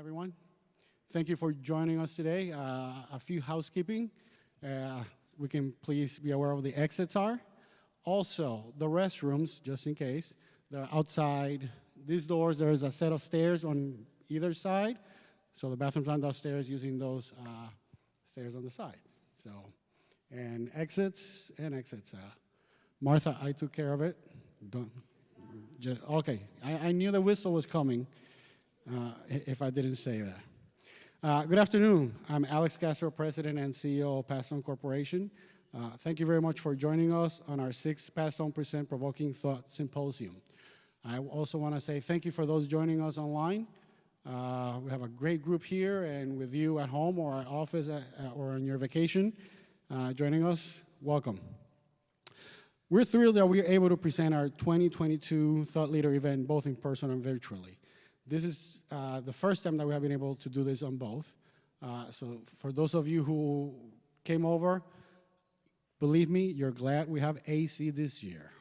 everyone. Thank you for joining us today. A few housekeeping. We can please be aware of the exits are. Also, the restrooms, just in case, they're outside these doors. There's a set of stairs on either side. So the bathrooms are downstairs using those stairs on the side. So, and exits. Martha, I took care of it. Okay, I knew the whistle was coming if I didn't say that. Good afternoon. I'm Alex Castro, President and CEO of Pass On Corporation. Thank you very much for joining us on our 6th Pass On Present Provoking Thought Symposium. I also want to say thank you for those joining us online. We have a great group here, and with you at home or at office or on your vacation joining us, welcome. We're thrilled that we're able to present our 2022 Thought Leader event both in person and virtually. This is the first time that we have been able to do this on both. So for those of you who came over, believe me, you're glad we have AC this year.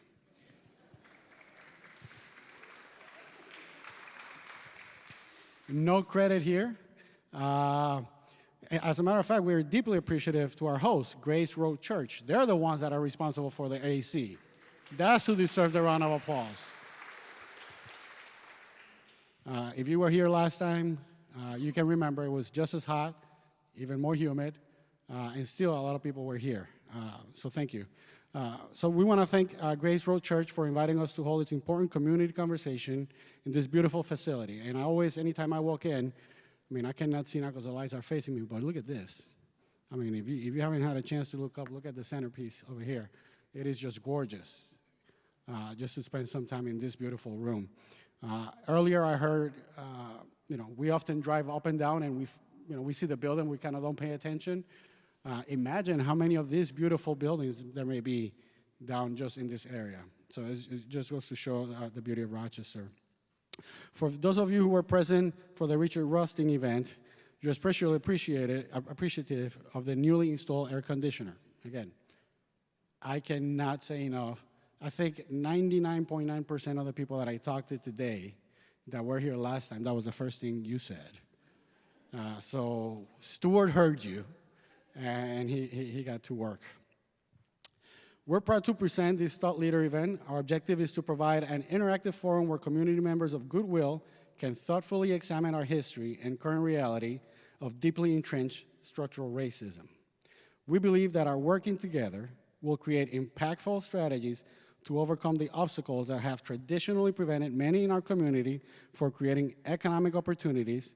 No credit here. As a matter of fact, we're deeply appreciative to our host, Grace Road Church. They're the ones that are responsible for the AC. That's who deserves a round of applause. If you were here last time, you can remember it was just as hot, even more humid, and still a lot of people were here. So thank you. So we want to thank Grace Road Church for inviting us to hold this important community conversation in this beautiful facility. And I always, anytime I walk in, I mean, I cannot see now because the lights are facing me, but look at this. I mean, if you haven't had a chance to look up, look at the centerpiece over here. It is just gorgeous, just to spend some time in this beautiful room. Earlier I heard, we often drive up and down and we see the building, we kind of don't pay attention. Imagine how many of these beautiful buildings there may be down just in this area. So it just goes to show the beauty of Rochester. For those of you who were present for the Richard Rusting event, you're especially appreciative of the newly installed air conditioner. Again, I cannot say enough. I think 99.9% of the people that I talked to today that were here last time, that was the first thing you said. So Stuart heard you, and he got to work. We're proud to present this Thought Leader event. Our objective is to provide an interactive forum where community members of goodwill can thoughtfully examine our history and current reality of deeply entrenched structural racism. We believe that our working together will create impactful strategies to overcome the obstacles that have traditionally prevented many in our community from creating economic opportunities,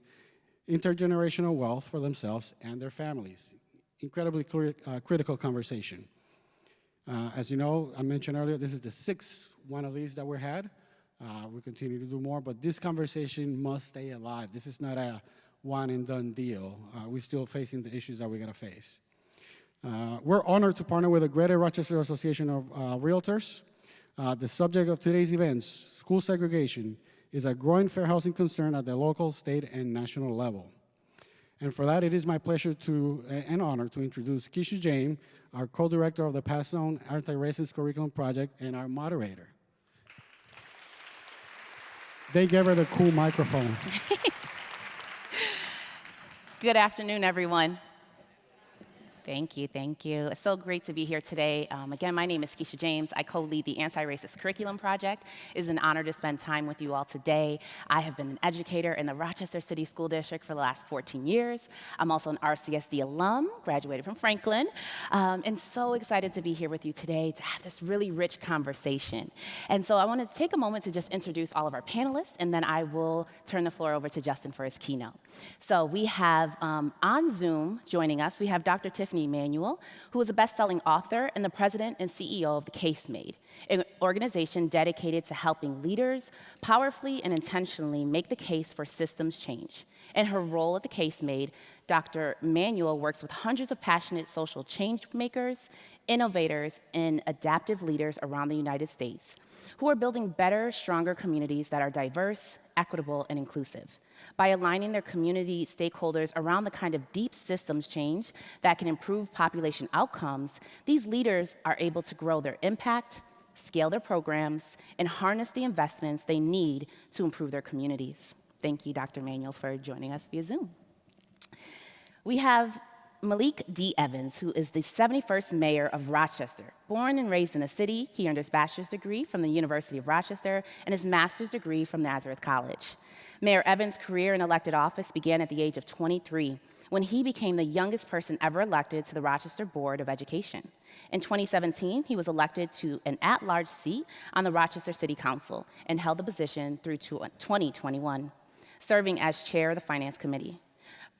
intergenerational wealth for themselves and their families. Incredibly critical conversation. As you know, I mentioned earlier, this is the 6th one of these that we had. We continue to do more, but this conversation must stay alive. This is not a one and done deal. We're still facing the issues that we gotta face. We're honored to partner with the Greater Rochester Association of Realtors. The subject of today's events, school segregation, is a growing fair housing concern at the local, state, and national level. And for that, it is my pleasure and honor to introduce Keisha James, our co-director of the Pass On Anti-Racist Curriculum Project and our moderator. They gave her the cool microphone. Good afternoon, everyone. Thank you. It's so great to be here today. Again, my name is Keisha James. I co-lead the Anti-Racist Curriculum Project. It is an honor to spend time with you all today. I have been an educator in the Rochester City School District for the last 14 years. I'm also an RCSD alum, graduated from Franklin, and so excited to be here with you today to have this really rich conversation. And so I want to take a moment to just introduce all of our panelists, and then I will turn the floor over to Justin for his keynote. So we have on Zoom joining us, we have Dr. Tiffany Emanuel, who is a best-selling author and the president and CEO of The Case Made, an organization dedicated to helping leaders powerfully and intentionally make the case for systems change. In her role at The Case Made, Dr. Emanuel works with hundreds of passionate social change makers, innovators, and adaptive leaders around the United States who are building better, stronger communities that are diverse, equitable, and inclusive. By aligning their community stakeholders around the kind of deep systems change that can improve population outcomes, these leaders are able to grow their impact, scale their programs, and harness the investments they need to improve their communities. Thank you, Dr. Manuel, for joining us via Zoom. We have Malik D. Evans, who is the 71st mayor of Rochester. Born and raised in the city, he earned his bachelor's degree from the University of Rochester and his master's degree from Nazareth College. Mayor Evans' career in elected office began at the age of 23, when he became the youngest person ever elected to the Rochester Board of Education. In 2017, he was elected to an at-large seat on the Rochester City Council and held the position through 2021, serving as chair of the Finance Committee.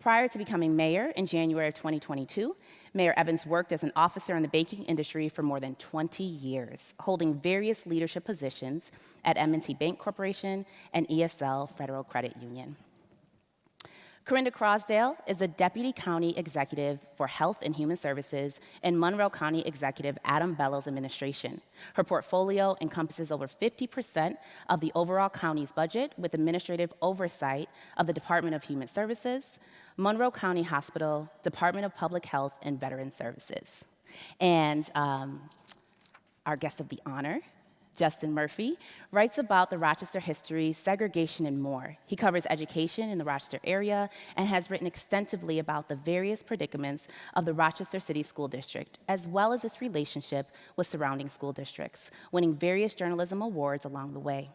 Prior to becoming mayor in January of 2022, Mayor Evans worked as an officer in the banking industry for more than 20 years, holding various leadership positions at M&T Bank Corporation and ESL Federal Credit Union. Corinda Crosdale is the Deputy County Executive for Health and Human Services in Monroe County Executive Adam Bellows' administration. Her portfolio encompasses over 50% of the overall county's budget, with administrative oversight of the Department of Human Services, Monroe County Hospital, Department of Public Health, and Veteran Services. And our guest of the honor, Justin Murphy, writes about the Rochester history, segregation, and more. He covers education in the Rochester area and has written extensively about the various predicaments of the Rochester City School District, as well as its relationship with surrounding school districts, winning various journalism awards along the way.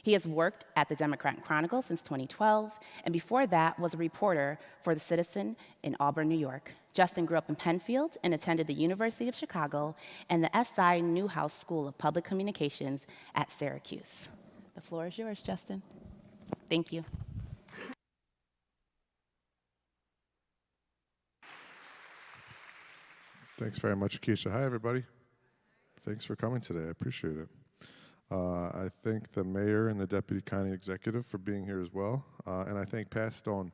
He has worked at the Democrat Chronicle since 2012, and before that was a reporter for The Citizen in Auburn, New York. Justin grew up in Penfield and attended the University of Chicago and the S.I. Newhouse School of Public Communications at Syracuse. The floor is yours, Justin. Thank you. Thanks very much, Keisha. Hi, everybody. Thanks for coming today. I appreciate it. I thank the mayor and the deputy county executive for being here as well. And I thank Pat Stone.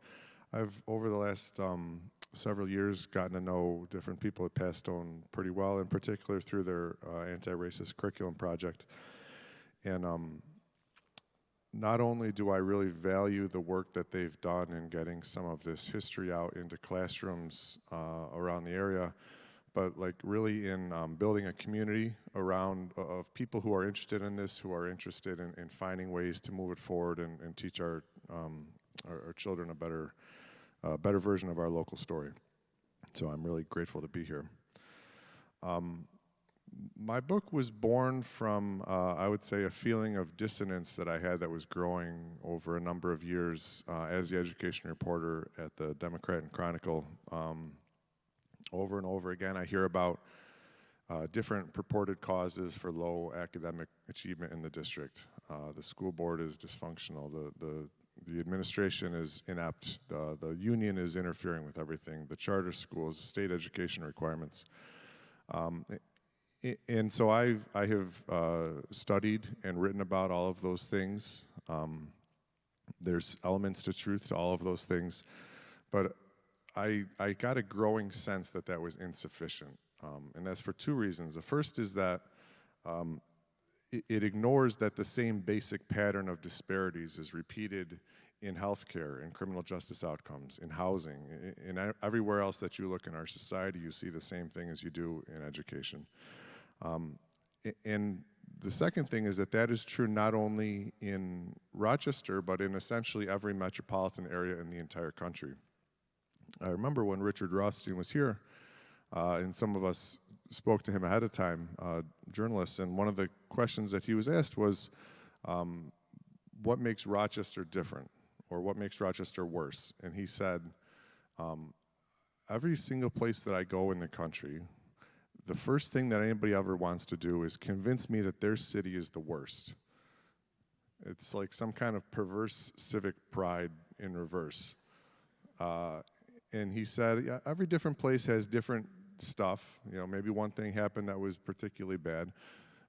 I've, over the last several years, gotten to know different people at Pat Stone pretty well, in particular through their anti-racist curriculum project. And not only do I really value the work that they've done in getting some of this history out into classrooms around the area, but like really in building a community around of people who are interested in this, who are interested in finding ways to move it forward and teach our children a better version of our local story. So I'm really grateful to be here. My book was born from, I would say, a feeling of dissonance that I had that was growing over a number of years as the education reporter at the Democrat and Chronicle. Over and over again, I hear about different purported causes for low academic achievement in the district. The school board is dysfunctional. The administration is inept. The union is interfering with everything. The charter schools, state education requirements. And so I have studied and written about all of those things. There's elements to truth to all of those things, but I got a growing sense that that was insufficient, and that's for two reasons. The first is that it ignores that the same basic pattern of disparities is repeated in healthcare, in criminal justice outcomes, in housing, in everywhere else that you look in our society. You see the same thing as you do in education. And the second thing is that is true not only in Rochester, but in essentially every metropolitan area in the entire country. I remember when Richard Rothstein was here, and some of us spoke to him ahead of time, journalists, and one of the questions that he was asked was, what makes Rochester different, or what makes Rochester worse? And he said, every single place that I go in the country, the first thing that anybody ever wants to do is convince me that their city is the worst. It's like some kind of perverse civic pride in reverse. And he said, yeah, every different place has different stuff. You know, maybe one thing happened that was particularly bad,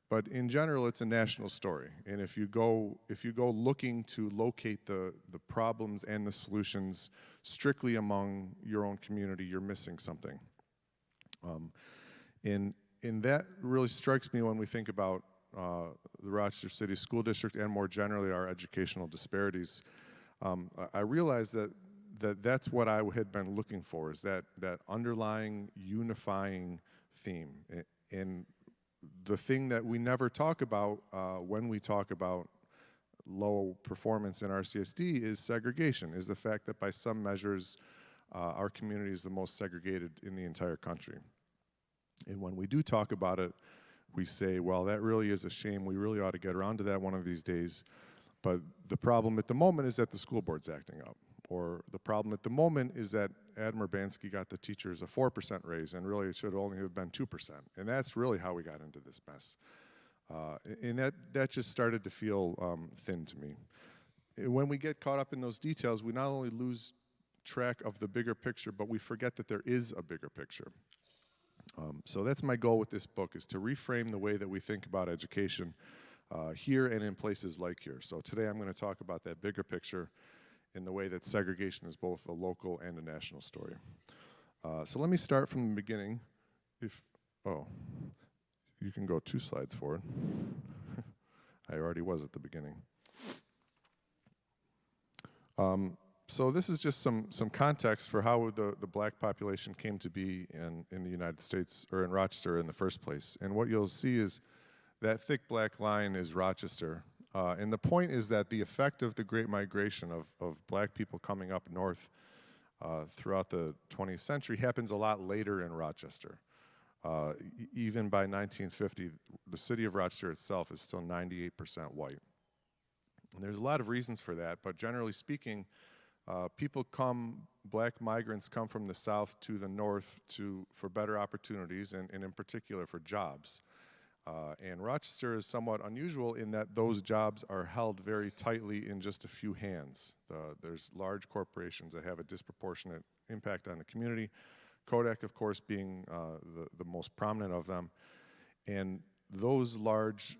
but in general, it's a national story. And if you go looking to locate the problems and the solutions strictly among your own community, you're missing something. And that really strikes me when we think about the Rochester City School District and more generally our educational disparities. I realized that's what I had been looking for, is that underlying unifying theme. And the thing that we never talk about when we talk about low performance in RCSD is segregation, is the fact that by some measures, our community is the most segregated in the entire country. And when we do talk about it, we say, well, that really is a shame. We really ought to get around to that one of these days. But the problem at the moment is that the school board's acting up. Or the problem at the moment is that Adam Urbanski got the teachers a 4% raise, and really it should only have been 2%. And that's really how we got into this mess. And that just started to feel thin to me. When we get caught up in those details, we not only lose track of the bigger picture, but we forget that there is a bigger picture. So that's my goal with this book, is to reframe the way that we think about education here and in places like here. So today I'm going to talk about that bigger picture in the way that segregation is both a local and a national story. So let me start from the beginning. You can go 2 slides forward. I already was at the beginning. So this is just some context for how the black population came to be in the United States, or in Rochester in the first place. And what you'll see is that thick black line is Rochester. And the point is that the effect of the Great Migration of black people coming up north throughout the 20th century happens a lot later in Rochester. Even by 1950, the city of Rochester itself is still 98% white. And there's a lot of reasons for that, but generally speaking, black migrants come from the south to the north for better opportunities, and in particular for jobs. And Rochester is somewhat unusual in that those jobs are held very tightly in just a few hands. There's large corporations that have a disproportionate impact on the community, Kodak, of course, being the most prominent of them. And those large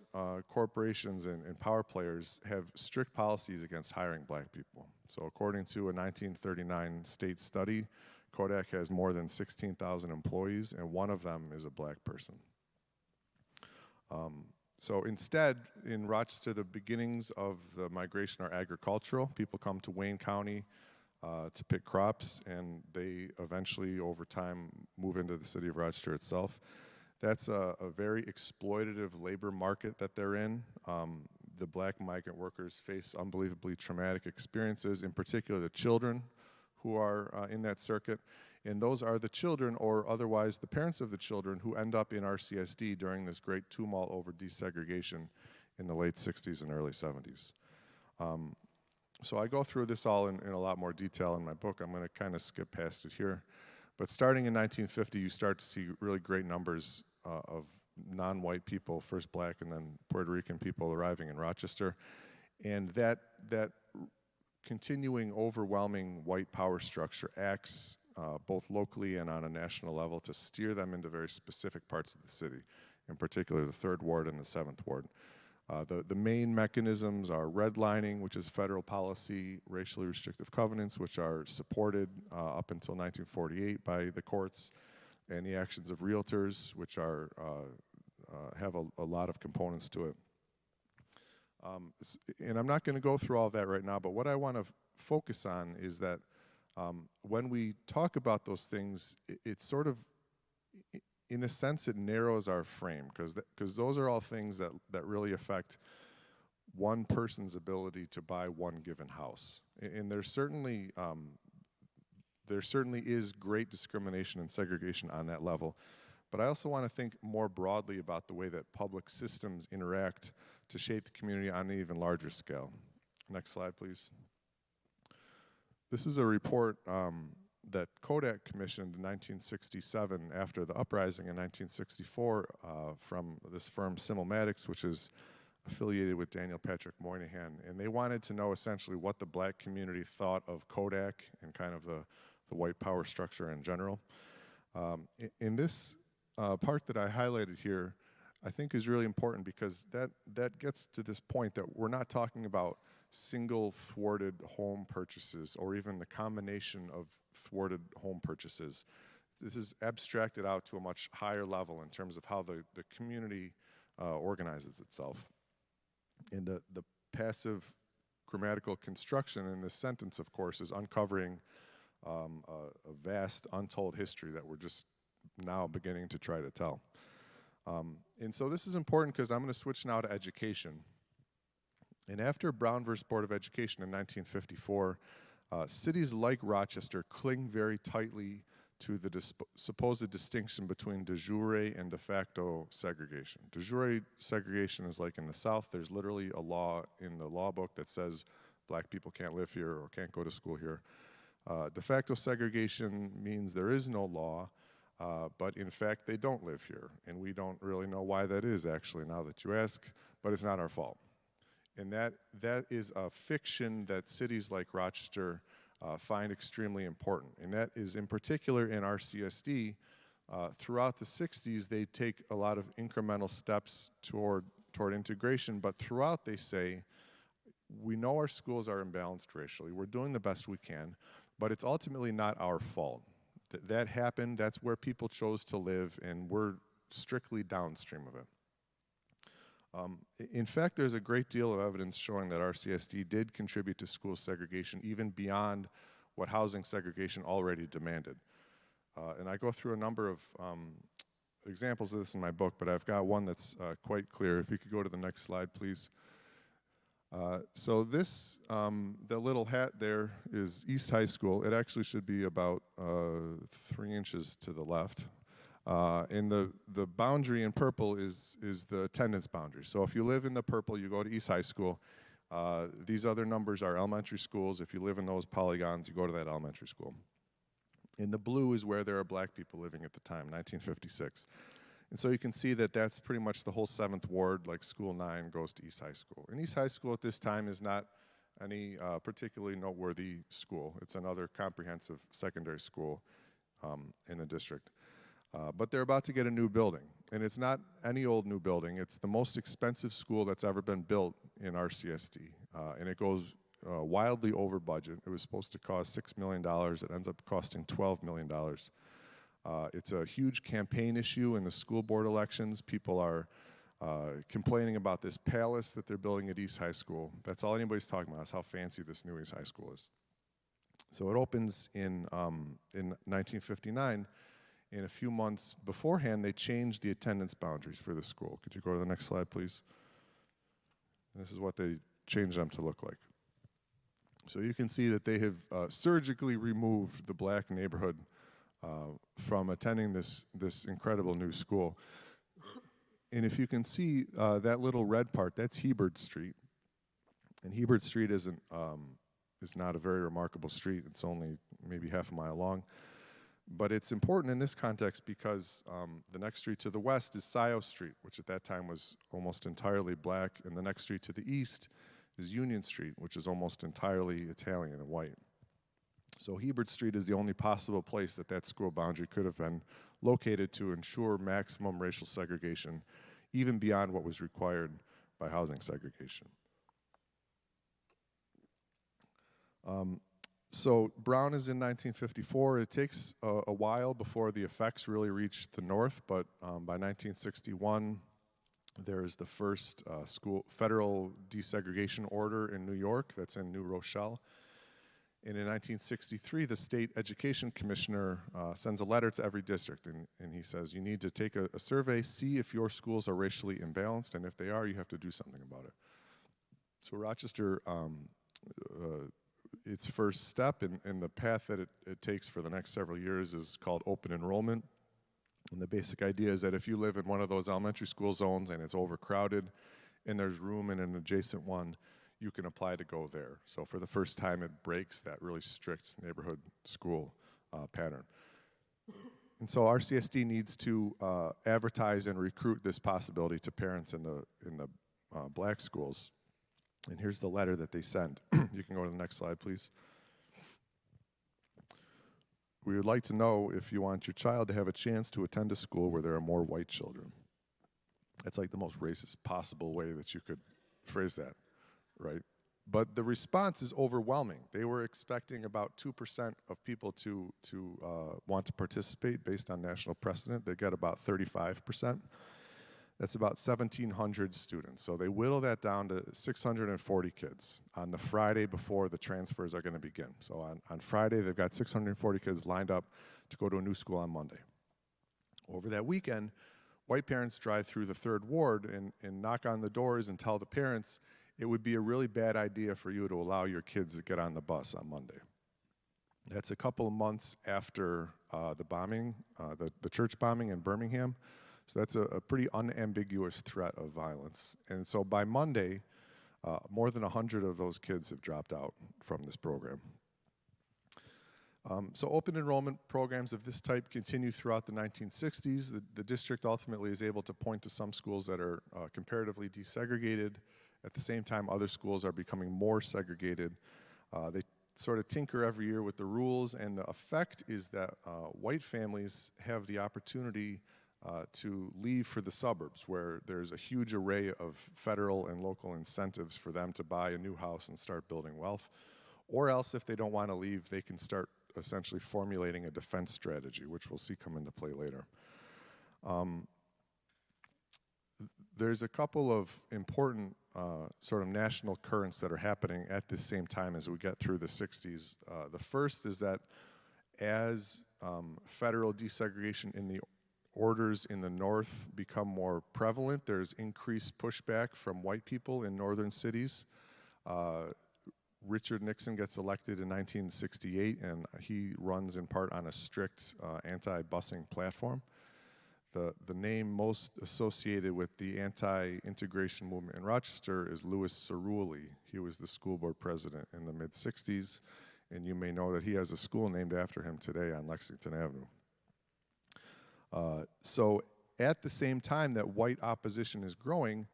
corporations and power players have strict policies against hiring black people. So according to a 1939 state study, Kodak has more than 16,000 employees, and one of them is a black person. So instead, in Rochester, the beginnings of the migration are agricultural. People come to Wayne County to pick crops, and they eventually, over time, move into the city of Rochester itself. That's a very exploitative labor market that they're in. The black migrant workers face unbelievably traumatic experiences, in particular the children who are in that circuit. And those are the children, or otherwise the parents of the children, who end up in RCSD during this great tumult over desegregation in the late 60s and early 70s. So I go through this all in a lot more detail in my book. I'm going to kind of skip past it here. But starting in 1950, you start to see really great numbers of non-white people, first black and then Puerto Rican people, arriving in Rochester. And that continuing overwhelming white power structure acts both locally and on a national level to steer them into very specific parts of the city, in particular the 3rd Ward and the 7th Ward. The main mechanisms are redlining, which is federal policy, racially restrictive covenants, which are supported up until 1948 by the courts, and the actions of realtors, which are have a lot of components to it. And I'm not going to go through all that right now, but what I want to focus on is that when we talk about those things, it's sort of, in a sense, it narrows our frame, because those are all things that really affect one person's ability to buy one given house. And there certainly is great discrimination and segregation on that level. But I also want to think more broadly about the way that public systems interact to shape the community on an even larger scale. Next slide, please. This is a report that Kodak commissioned in 1967 after the uprising in 1964 from this firm Simulmatics, which is affiliated with Daniel Patrick Moynihan. And they wanted to know essentially what the black community thought of Kodak and kind of the white power structure in general. In this part that I highlighted here, I think is really important, because that gets to this point that we're not talking about single thwarted home purchases or even the combination of thwarted home purchases. This is abstracted out to a much higher level in terms of how the community organizes itself. And the passive grammatical construction in this sentence, of course, is uncovering a vast untold history that we're just now beginning to try to tell. And so this is important because I'm going to switch now to education. And after Brown versus Board of Education in 1954, cities like Rochester cling very tightly to the supposed distinction between de jure and de facto segregation. De jure segregation is like in the South, there's literally a law in the law book that says black people can't live here or can't go to school here. De facto segregation means there is no law, but in fact they don't live here. And we don't really know why that is actually now that you ask, but it's not our fault. And that is a fiction that cities like Rochester find extremely important. And that is in particular in our CSD. Throughout the 60s, they take a lot of incremental steps toward integration, but throughout they say, we know our schools are imbalanced racially, we're doing the best we can, but it's ultimately not our fault. That happened, that's where people chose to live, and we're strictly downstream of it. In fact, there's a great deal of evidence showing that RCSD did contribute to school segregation even beyond what housing segregation already demanded. And I go through a number of examples of this in my book, but I've got one that's quite clear. If you could go to the next slide, please. So this, the little hat there is East High School. It actually should be about 3 inches to the left. And the boundary in purple is the attendance boundary. So if you live in the purple, you go to East High School. These other numbers are elementary schools. If you live in those polygons, you go to that elementary school. In the blue is where there are black people living at the time, 1956. And so you can see that that's pretty much the whole 7th Ward, like School 9 goes to East High School. And East High School at this time is not any particularly noteworthy school. It's another comprehensive secondary school in the district. But they're about to get a new building. And it's not any old new building. It's the most expensive school that's ever been built in RCSD. And it goes wildly over budget. It was supposed to cost $6 million. It ends up costing $12 million. It's a huge campaign issue in the school board elections. People are complaining about this palace that they're building at East High School. That's all anybody's talking about, is how fancy this new East High School is. So it opens in 1959. And a few months beforehand, they changed the attendance boundaries for the school. Could you go to the next slide, please? This is what they changed them to look like. So you can see that they have surgically removed the black neighborhood from attending this incredible new school. And if you can see that little red part, that's Hebert Street. And Hebert Street is not a very remarkable street. It's only maybe half a mile long. But it's important in this context because the next street to the west is Scioto Street, which at that time was almost entirely black, and the next street to the east is Union Street, which is almost entirely Italian and white. So Hebert Street is the only possible place that school boundary could have been located to ensure maximum racial segregation, even beyond what was required by housing segregation. So Brown is in 1954. It takes a while before the effects really reach the north, but by 1961, there is the first federal desegregation order in New York. That's in New Rochelle. And in 1963, the state education commissioner sends a letter to every district, and he says, you need to take a survey, see if your schools are racially imbalanced, and if they are, you have to do something about it. So Rochester, its first step in the path that it takes for the next several years is called open enrollment. And the basic idea is that if you live in one of those elementary school zones and it's overcrowded and there's room in an adjacent one, you can apply to go there. So for the first time, it breaks that really strict neighborhood school pattern. And so RCSD needs to advertise and recruit this possibility to parents in the black schools. And here's the letter that they send. You can go to the next slide, please. We would like to know if you want your child to have a chance to attend a school where there are more white children. That's like the most racist possible way that you could phrase that, right? But the response is overwhelming. They were expecting about 2% of people to want to participate based on national precedent. They got about 35%. That's about 1,700 students. So they whittle that down to 640 kids on the Friday before the transfers are going to begin. So on Friday, they've got 640 kids lined up to go to a new school on Monday. Over that weekend, white parents drive through the 3rd Ward and knock on the doors and tell the parents, it would be a really bad idea for you to allow your kids to get on the bus on Monday. That's a couple of months after the bombing, the church bombing in Birmingham. So that's a pretty unambiguous threat of violence. And so by Monday, more than 100 of those kids have dropped out from this program. So open enrollment programs of this type continue throughout the 1960s. The district ultimately is able to point to some schools that are comparatively desegregated. At the same time, other schools are becoming more segregated. They sort of tinker every year with the rules, and the effect is that white families have the opportunity to leave for the suburbs, where there's a huge array of federal and local incentives for them to buy a new house and start building wealth. Or else, if they don't want to leave, they can start essentially formulating a defense strategy, which we'll see come into play later. There's a couple of important sort of national currents that are happening at the same time as we get through the 60s. The first is that as federal desegregation in the orders in the North become more prevalent, there's increased pushback from white people in northern cities. Richard Nixon gets elected in 1968, and he runs in part on a strict anti-busing platform. The name most associated with the anti-integration movement in Rochester is Louis Cerulli. He was the school board president in the mid-60s, and you may know that he has a school named after him today on Lexington Avenue. So at the same time that white opposition is growing,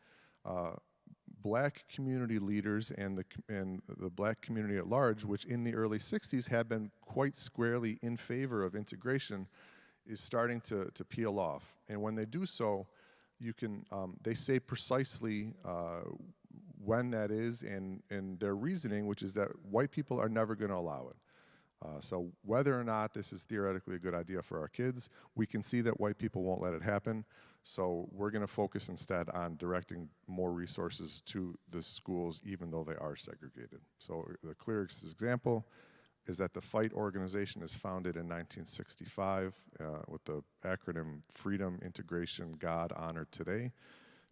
black community leaders and the black community at large, which in the early 60s had been quite squarely in favor of integration, is starting to peel off. And when they do so, you can, they say precisely when that is and their reasoning, which is that white people are never going to allow it. So whether or not this is theoretically a good idea for our kids, we can see that white people won't let it happen. So we're going to focus instead on directing more resources to the schools, even though they are segregated. So the clearest example is that the FIGHT organization is founded in 1965 with the acronym Freedom, Integration, God, Honor, Today.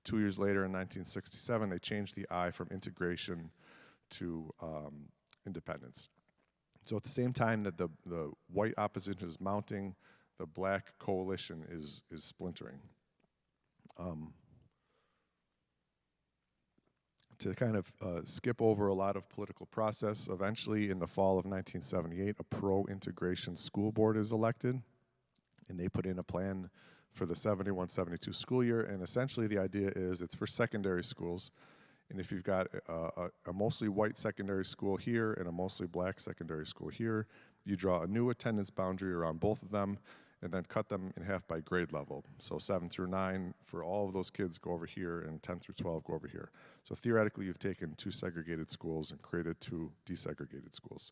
2 years later, in 1967, they changed the I from integration to independence. So at the same time that the white opposition is mounting, the black coalition is splintering. To kind of skip over a lot of political process, eventually in the fall of 1978, a pro-integration school board is elected, and they put in a plan for the 71-72 school year, and essentially the idea is it's for secondary schools, and if you've got a mostly white secondary school here and a mostly black secondary school here, you draw a new attendance boundary around both of them and then cut them in half by grade level. So 7 through 9 for all of those kids go over here, and 10 through 12 go over here. So theoretically, you've taken 2 segregated schools and created 2 desegregated schools.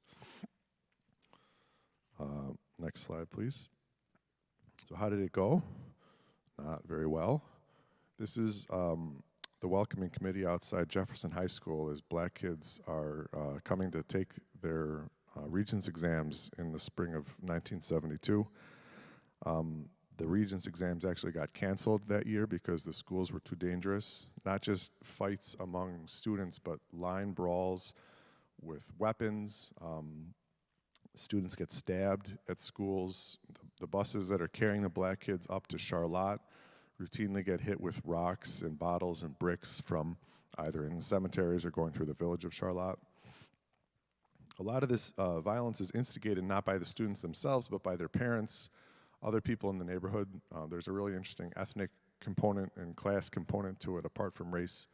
Next slide, please. So how did it go? Not very well. This is the welcoming committee outside Jefferson High School as black kids are coming to take their Regents exams in the spring of 1972. The Regents exams actually got canceled that year because the schools were too dangerous. Not just fights among students, but line brawls with weapons. Students get stabbed at schools. The buses that are carrying the black kids up to Charlotte routinely get hit with rocks and bottles and bricks from either in the cemeteries or going through the village of Charlotte. A lot of this violence is instigated not by the students themselves, but by their parents, other people in the neighborhood. There's a really interesting ethnic component and class component to it, apart from race,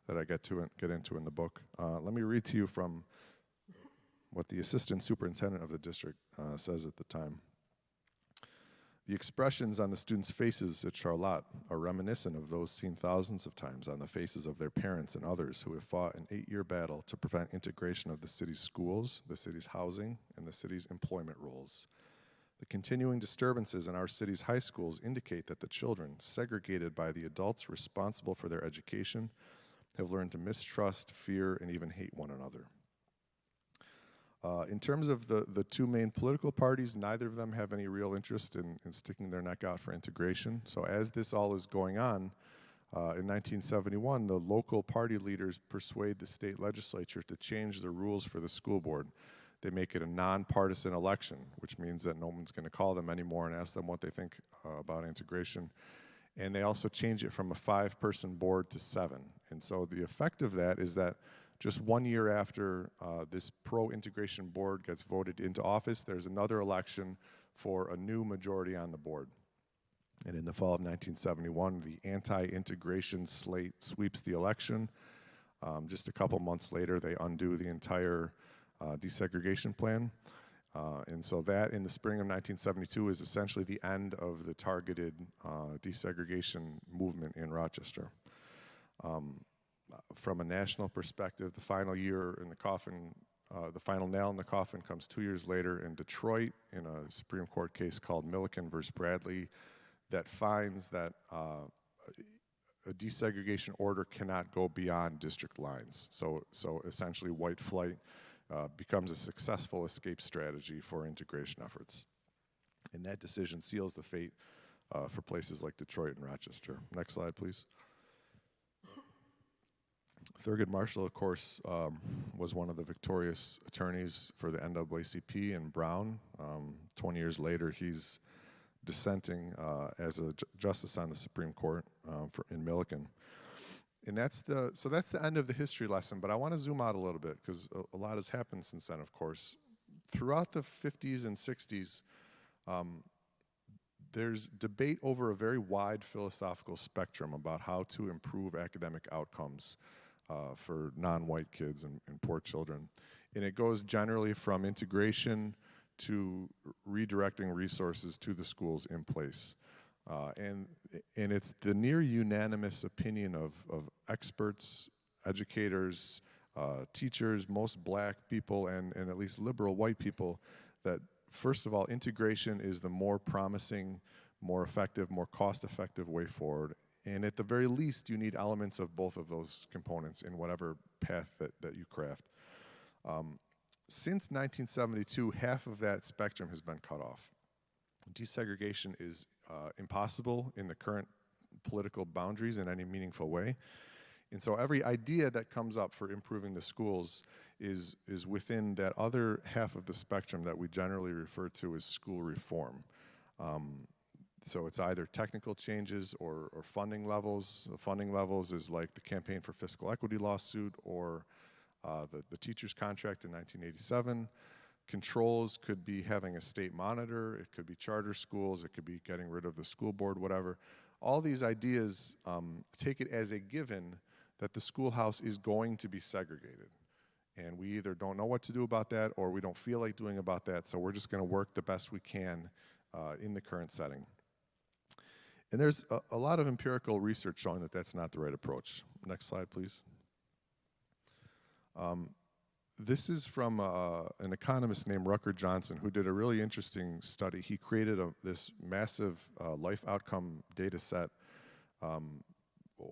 that I get into in the book. Let me read to you from what the assistant superintendent of the district says at the time. The expressions on the students' faces at Charlotte are reminiscent of those seen thousands of times on the faces of their parents and others who have fought an 8-year battle to prevent integration of the city's schools, the city's housing, and the city's employment roles. The continuing disturbances in our city's high schools indicate that the children, segregated by the adults responsible for their education, have learned to mistrust, fear, and even hate one another. In terms of the 2 main political parties, neither of them have any real interest in sticking their neck out for integration. So as this all is going on, In 1971, the local party leaders persuade the state legislature to change the rules for the school board. They make it a nonpartisan election, which means that no one's going to call them anymore and ask them what they think about integration. And they also change it from a 5-person board to 7. And so the effect of that is that just 1 year after this pro-integration board gets voted into office, there's another election for a new majority on the board. And in the fall of 1971, the anti-integration slate sweeps the election. Just a couple months later, they undo the entire desegregation plan. And so that, in the spring of 1972, is essentially the end of the targeted desegregation movement in Rochester. From a national perspective, the final year in the coffin, the final nail in the coffin comes 2 years later in Detroit in a Supreme Court case called Milliken versus Bradley that finds that a desegregation order cannot go beyond district lines. So essentially white flight becomes a successful escape strategy for integration efforts. And that decision seals the fate for places like Detroit and Rochester. Next slide, please. Thurgood Marshall, of course, was one of the victorious attorneys for the NAACP in Brown. 20 years later, he's dissenting as a justice on the Supreme Court in Milliken. And that's the end of the history lesson, but I want to zoom out a little bit because a lot has happened since then, of course. Throughout the 50s and 60s, there's debate over a very wide philosophical spectrum about how to improve academic outcomes for non-white kids and poor children. And it goes generally from integration to redirecting resources to the schools in place. And it's the near unanimous opinion of experts, educators, teachers, most black people, and at least liberal white people, that first of all, integration is the more promising, more effective, more cost-effective way forward. And at the very least, you need elements of both of those components in whatever path that you craft. Since 1972, half of that spectrum has been cut off. Desegregation is impossible in the current political boundaries in any meaningful way. And so every idea that comes up for improving the schools is within that other half of the spectrum that we generally refer to as school reform. So it's either technical changes or funding levels. Funding levels is like the Campaign for Fiscal Equity lawsuit or the teacher's contract in 1987. Controls could be having a state monitor, it could be charter schools, it could be getting rid of the school board, whatever. All these ideas take it as a given that the schoolhouse is going to be segregated. And we either don't know what to do about that or we don't feel like doing about that, so we're just gonna work the best we can in the current setting. And there's a lot of empirical research showing that that's not the right approach. Next slide, please. This is from an economist named Rucker Johnson who did a really interesting study. He created this massive life outcome data set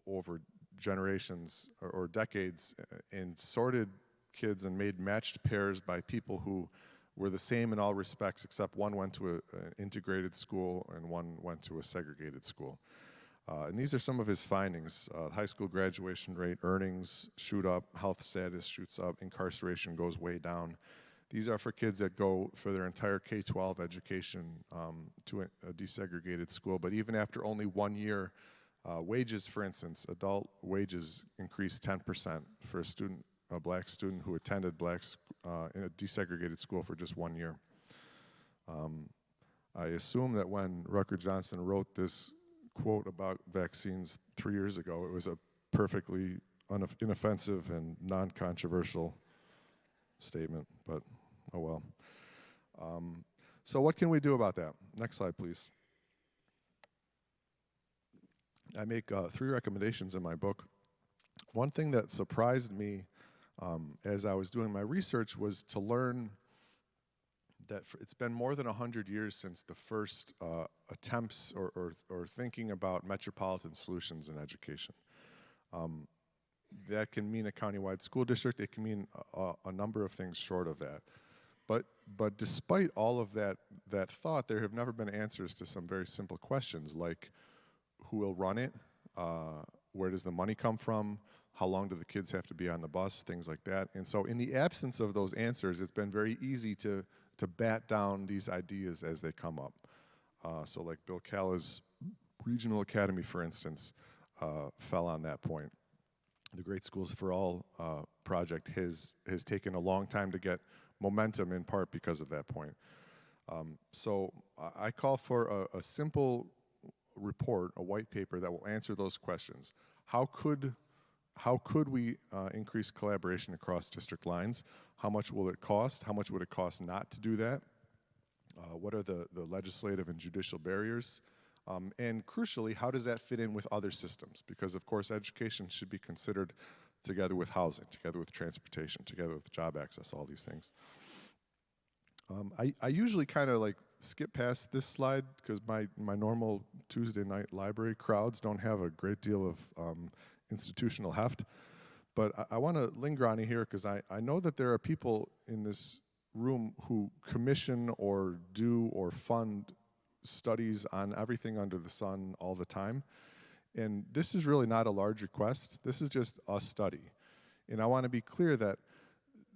over generations or decades and sorted kids and made matched pairs by people who were the same in all respects except one went to an integrated school and one went to a segregated school. And these are some of his findings. High school graduation rate, earnings shoot up, health status shoots up, incarceration goes way down. These are for kids that go for their entire K-12 education to a desegregated school. But even after only 1 year, wages, for instance, adult wages increased 10% for a black student who attended in a desegregated school for just 1 year. I assume that when Rucker Johnson wrote this quote about vaccines 3 years ago, it was a perfectly inoffensive and non-controversial statement, but oh well. So what can we do about that? Next slide, please. I make 3 recommendations in my book. One thing that surprised me as I was doing my research was to learn that it's been more than 100 years since the first attempts or thinking about metropolitan solutions in education. That can mean a countywide school district. It can mean a number of things short of that. But despite all of that thought, there have never been answers to some very simple questions like who will run it, where does the money come from? How long do the kids have to be on the bus? Things like that. And so in the absence of those answers, it's been very easy to bat down these ideas as they come up. So like Bill Calla's Regional Academy, for instance, fell on that point. The Great Schools for All project has taken a long time to get momentum, in part because of that point. So I call for a simple report, a white paper that will answer those questions. How could we increase collaboration across district lines? How much will it cost? How much would it cost not to do that? What are the legislative and judicial barriers? And crucially, how does that fit in with other systems? Because of course, education should be considered together with housing, together with transportation, together with job access, all these things. I usually kind of like skip past this slide because my normal Tuesday night library crowds don't have a great deal of institutional heft. But I want to linger on it here because I know that there are people in this room who commission or do or fund studies on everything under the sun all the time. And this is really not a large request. This is just a study. And I want to be clear that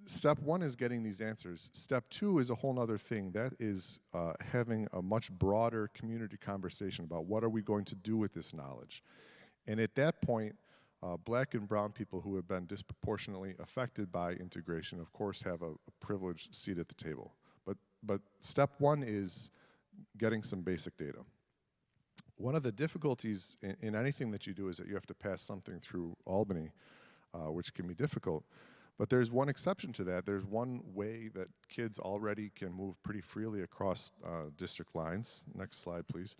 step one is getting these answers. Step two is a whole other thing. That is having a much broader community conversation about what are we going to do with this knowledge. And at that point, black and brown people who have been disproportionately affected by integration, of course, have a privileged seat at the table. But step one is getting some basic data. One of the difficulties in anything that you do is that you have to pass something through Albany, which can be difficult. But there's one exception to that. There's one way that kids already can move pretty freely across district lines. Next slide, please.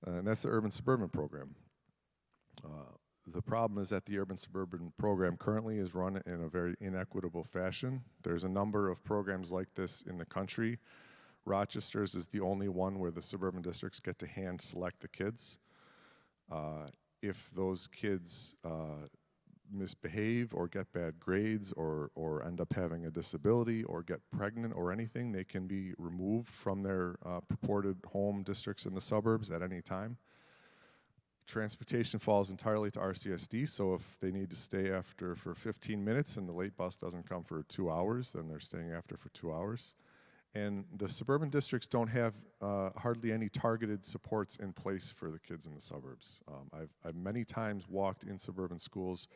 And that's the urban-suburban program. The problem is that the urban-suburban program currently is run in a very inequitable fashion. There's a number of programs like this in the country. Rochester's is the only one where the suburban districts get to hand select the kids. If those kids misbehave or get bad grades or end up having a disability or get pregnant or anything, they can be removed from their purported home districts in the suburbs at any time. Transportation falls entirely to RCSD, so if they need to stay after for 15 minutes and the late bus doesn't come for 2 hours, then they're staying after for 2 hours. And the suburban districts don't have hardly any targeted supports in place for the kids in the suburbs. I've many times walked in suburban schools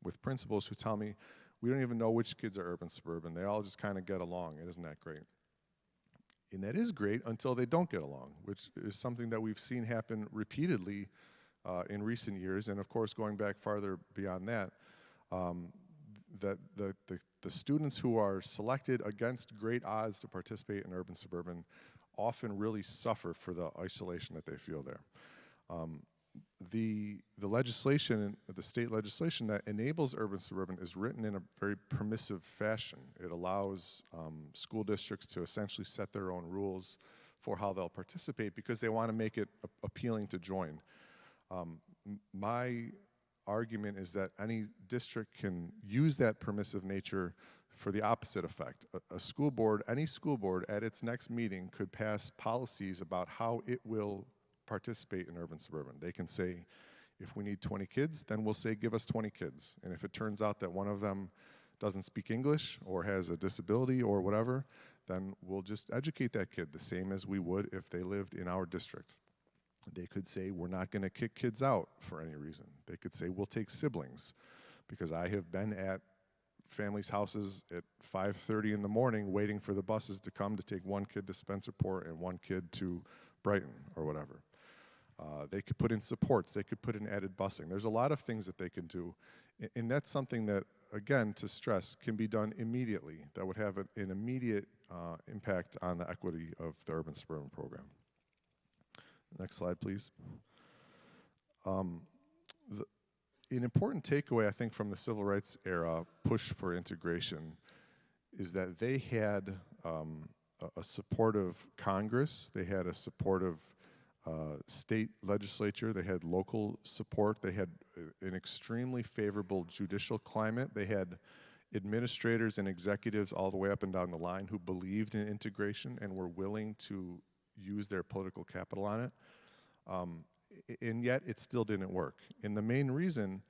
with principals who tell me, we don't even know which kids are urban-suburban. They all just kind of get along. Isn't that great? And that is great until they don't get along, which is something that we've seen happen repeatedly in recent years. And of course, going back farther beyond that, that the students who are selected against great odds to participate in urban-suburban often really suffer for the isolation that they feel there. The legislation, the state legislation that enables urban-suburban is written in a very permissive fashion. It allows school districts to essentially set their own rules for how they'll participate because they want to make it appealing to join. My argument is that any district can use that permissive nature for the opposite effect. A school board, any school board at its next meeting could pass policies about how it will participate in urban-suburban. They can say, if we need 20 kids, then we'll say, give us 20 kids. And if it turns out that one of them doesn't speak English or has a disability or whatever, then we'll just educate that kid the same as we would if they lived in our district. They could say, we're not going to kick kids out for any reason. They could say, we'll take siblings, because I have been at families' houses at 5:30 in the morning waiting for the buses to come to take one kid to Spencerport and one kid to Brighton or whatever. They could put in supports. They could put in added busing. There's a lot of things that they can do. And that's something that, again, to stress, can be done immediately. That would have an immediate impact on the equity of the urban-suburban program. Next slide, please. An important takeaway, I think, from the civil rights era push for integration is that they had a supportive Congress. They had a supportive state legislature. They had local support. They had an extremely favorable judicial climate. They had administrators and executives all the way up and down the line who believed in integration and were willing to use their political capital on it. and yet it still didn't work. And the main reason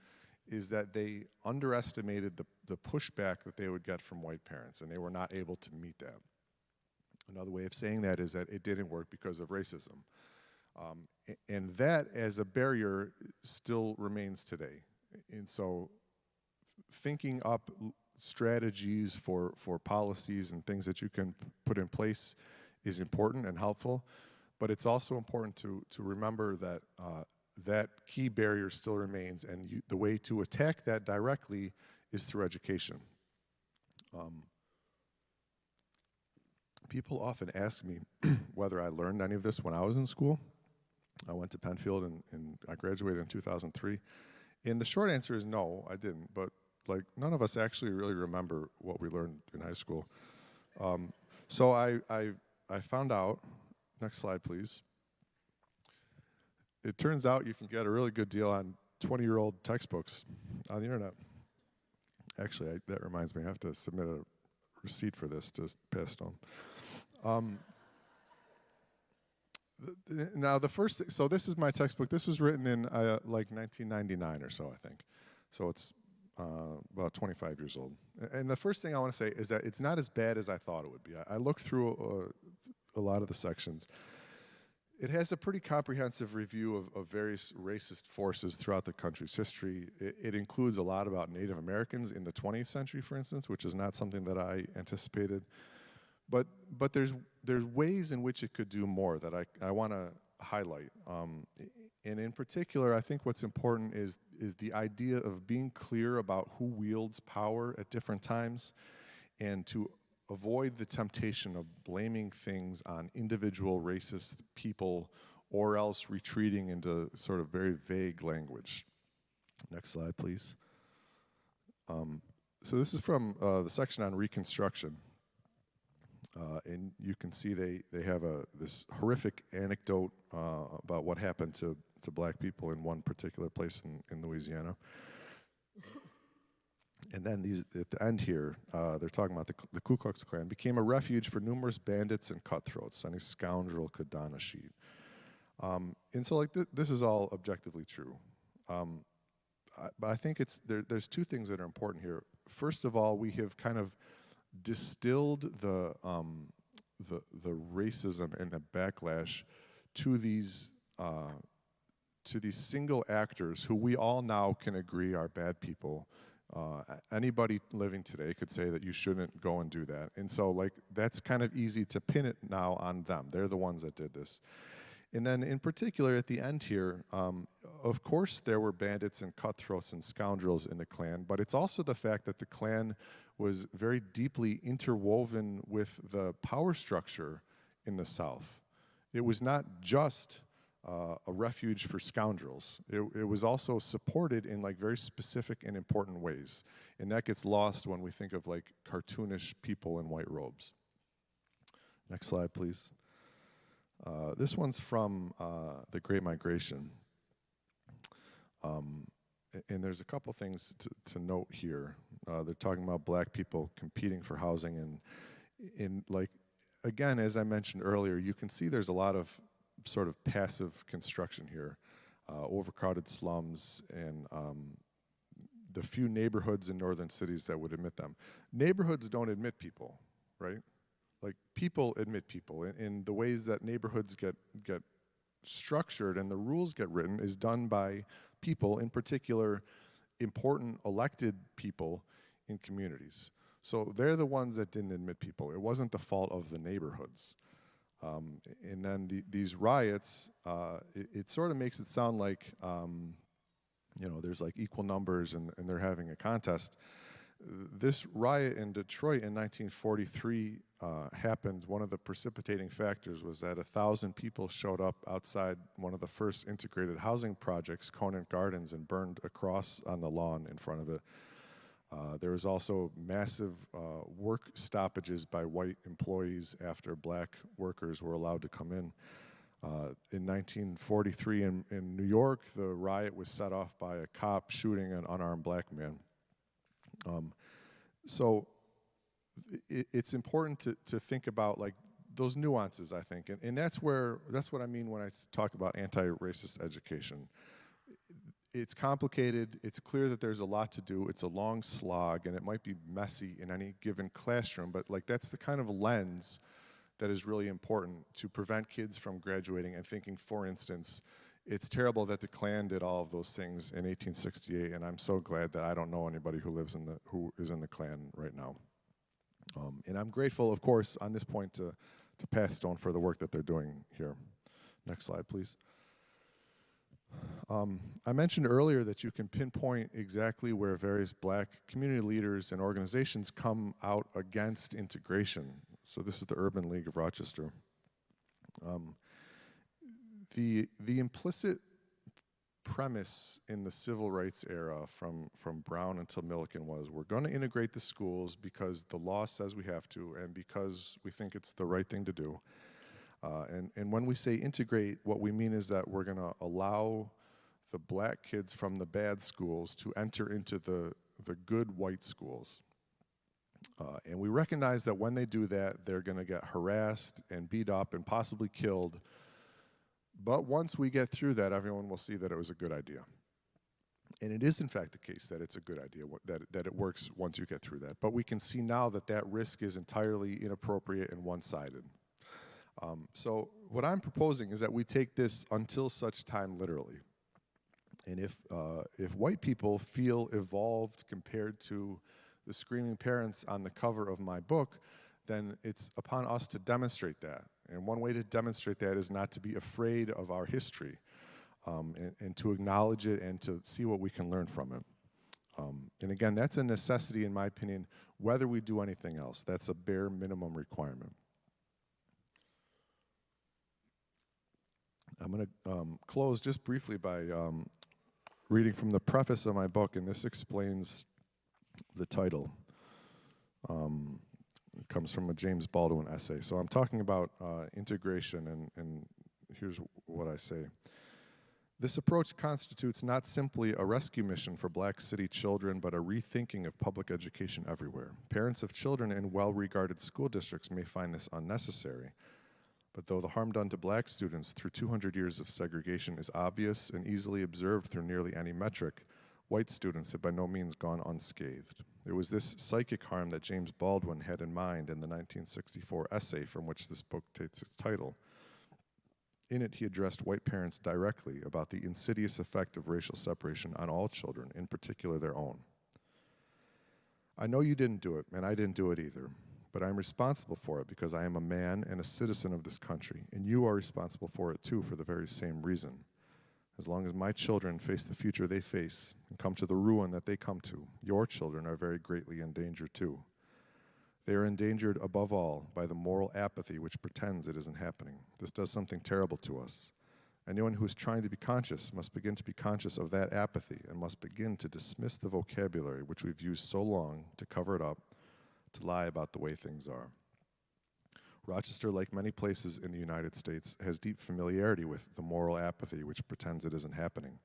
is that they underestimated the pushback that they would get from white parents, and they were not able to meet that. Another way of saying that is that it didn't work because of racism. And that, as a barrier, still remains today. And so thinking up strategies for policies and things that you can put in place is important and helpful, but it's also important to remember that that key barrier still remains, and the way to attack that directly is through education. People often ask me whether I learned any of this when I was in school. I went to Penfield and I graduated in 2003. And the short answer is no, I didn't. But like none of us actually really remember what we learned in high school. So I found out, next slide please. It turns out you can get a really good deal on 20-year-old textbooks on the internet. Actually, that reminds me, I have to submit a receipt for this to pass on. Now the first, so this is my textbook. This was written in like 1999 or so, I think. So it's about 25 years old. And the first thing I want to say is that it's not as bad as I thought it would be. I looked through a lot of the sections. It has a pretty comprehensive review of various racist forces throughout the country's history. It includes a lot about Native Americans in the 20th century, for instance, which is not something that I anticipated. But there's ways in which it could do more that I want to highlight. And in particular, I think what's important is the idea of being clear about who wields power at different times, and to avoid the temptation of blaming things on individual racist people or else retreating into sort of very vague language. Next slide, please. So this is from the section on Reconstruction. And you can see they have this horrific anecdote about what happened to black people in one particular place in Louisiana. And then at the end here, they're talking about the Ku Klux Klan became a refuge for numerous bandits and cutthroats. Any scoundrel could don a sheet. And so like this is all objectively true. But I think there's two things that are important here. First of all, we have kind of distilled the racism and the backlash to these single actors who we all now can agree are bad people. Anybody living today could say that you shouldn't go and do that. And so like that's kind of easy to pin it now on them. They're the ones that did this. And then in particular at the end here, of course there were bandits and cutthroats and scoundrels in the Klan, but it's also the fact that the Klan was very deeply interwoven with the power structure in the South. It was not just a refuge for scoundrels. It was also supported in like very specific and important ways. And that gets lost when we think of like cartoonish people in white robes. Next slide, please. This one's from the Great Migration. And there's a couple things to note here. They're talking about black people competing for housing, and in like, again, as I mentioned earlier, you can see there's a lot of sort of passive construction here, overcrowded slums, and the few neighborhoods in northern cities that would admit them. Neighborhoods don't admit people, right? Like people admit people, in the ways that neighborhoods get structured and the rules get written is done by people, in particular, important elected people in communities. So they're the ones that didn't admit people. It wasn't the fault of the neighborhoods. And then these riots, it sort of makes it sound like, there's like equal numbers and they're having a contest. This riot in Detroit in 1943 happened. One of the precipitating factors was that 1,000 people showed up outside one of the first integrated housing projects, Conant Gardens, and burned a cross on the lawn in front of it. There was also massive work stoppages by white employees after black workers were allowed to come in. In 1943 in New York, the riot was set off by a cop shooting an unarmed black man. So it's important to think about like those nuances, I think, and that's what I mean when I talk about anti-racist education. It's complicated. It's clear that there's a lot to do. It's a long slog, and it might be messy in any given classroom, but like that's the kind of lens that is really important to prevent kids from graduating and thinking, for instance, it's terrible that the Klan did all of those things in 1868, and I'm so glad that I don't know anybody who is in the Klan right now. And I'm grateful, of course, on this point to Pat Stone for the work that they're doing here. Next slide, please. I mentioned earlier that you can pinpoint exactly where various black community leaders and organizations come out against integration. So this is the Urban League of Rochester. The implicit premise in the civil rights era from Brown until Milliken was we're going to integrate the schools because the law says we have to and because we think it's the right thing to do. And when we say integrate, what we mean is that we're going to allow the black kids from the bad schools to enter into the good white schools. And we recognize that when they do that, they're going to get harassed and beat up and possibly killed. But once we get through that, everyone will see that it was a good idea. And it is, in fact, the case that it's a good idea, that it works once you get through that. But we can see now that that risk is entirely inappropriate and one-sided. So what I'm proposing is that we take this until such time literally. And if white people feel evolved compared to the screaming parents on the cover of my book, then it's upon us to demonstrate that. And one way to demonstrate that is not to be afraid of our history, and to acknowledge it and to see what we can learn from it. And again, that's a necessity, in my opinion, whether we do anything else. That's a bare minimum requirement. I'm going to close just briefly by reading from the preface of my book, and this explains the title. It comes from a James Baldwin essay. So I'm talking about integration, and here's what I say. This approach constitutes not simply a rescue mission for black city children, but a rethinking of public education everywhere. Parents of children in well-regarded school districts may find this unnecessary, but though the harm done to black students through 200 years of segregation is obvious and easily observed through nearly any metric, white students have by no means gone unscathed. It was this psychic harm that James Baldwin had in mind in the 1964 essay from which this book takes its title. In it, he addressed white parents directly about the insidious effect of racial separation on all children, in particular their own. I know you didn't do it, and I didn't do it either, but I'm responsible for it because I am a man and a citizen of this country, and you are responsible for it too for the very same reason. As long as my children face the future they face and come to the ruin that they come to, your children are very greatly in danger too. They are endangered above all by the moral apathy which pretends it isn't happening. This does something terrible to us. Anyone who is trying to be conscious must begin to be conscious of that apathy and must begin to dismiss the vocabulary which we've used so long to cover it up, to lie about the way things are. Rochester, like many places in the United States, has deep familiarity with the moral apathy which pretends it isn't happening.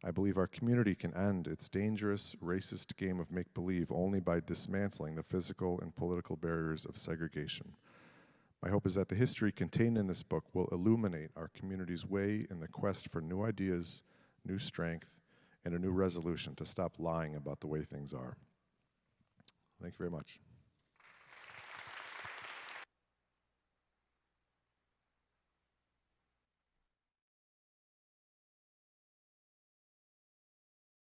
I believe our community can end its dangerous, racist game of make-believe only by dismantling the physical and political barriers of segregation. My hope is that the history contained in this book will illuminate our community's way in the quest for new ideas, new strength, and a new resolution to stop lying about the way things are. Thank you very much.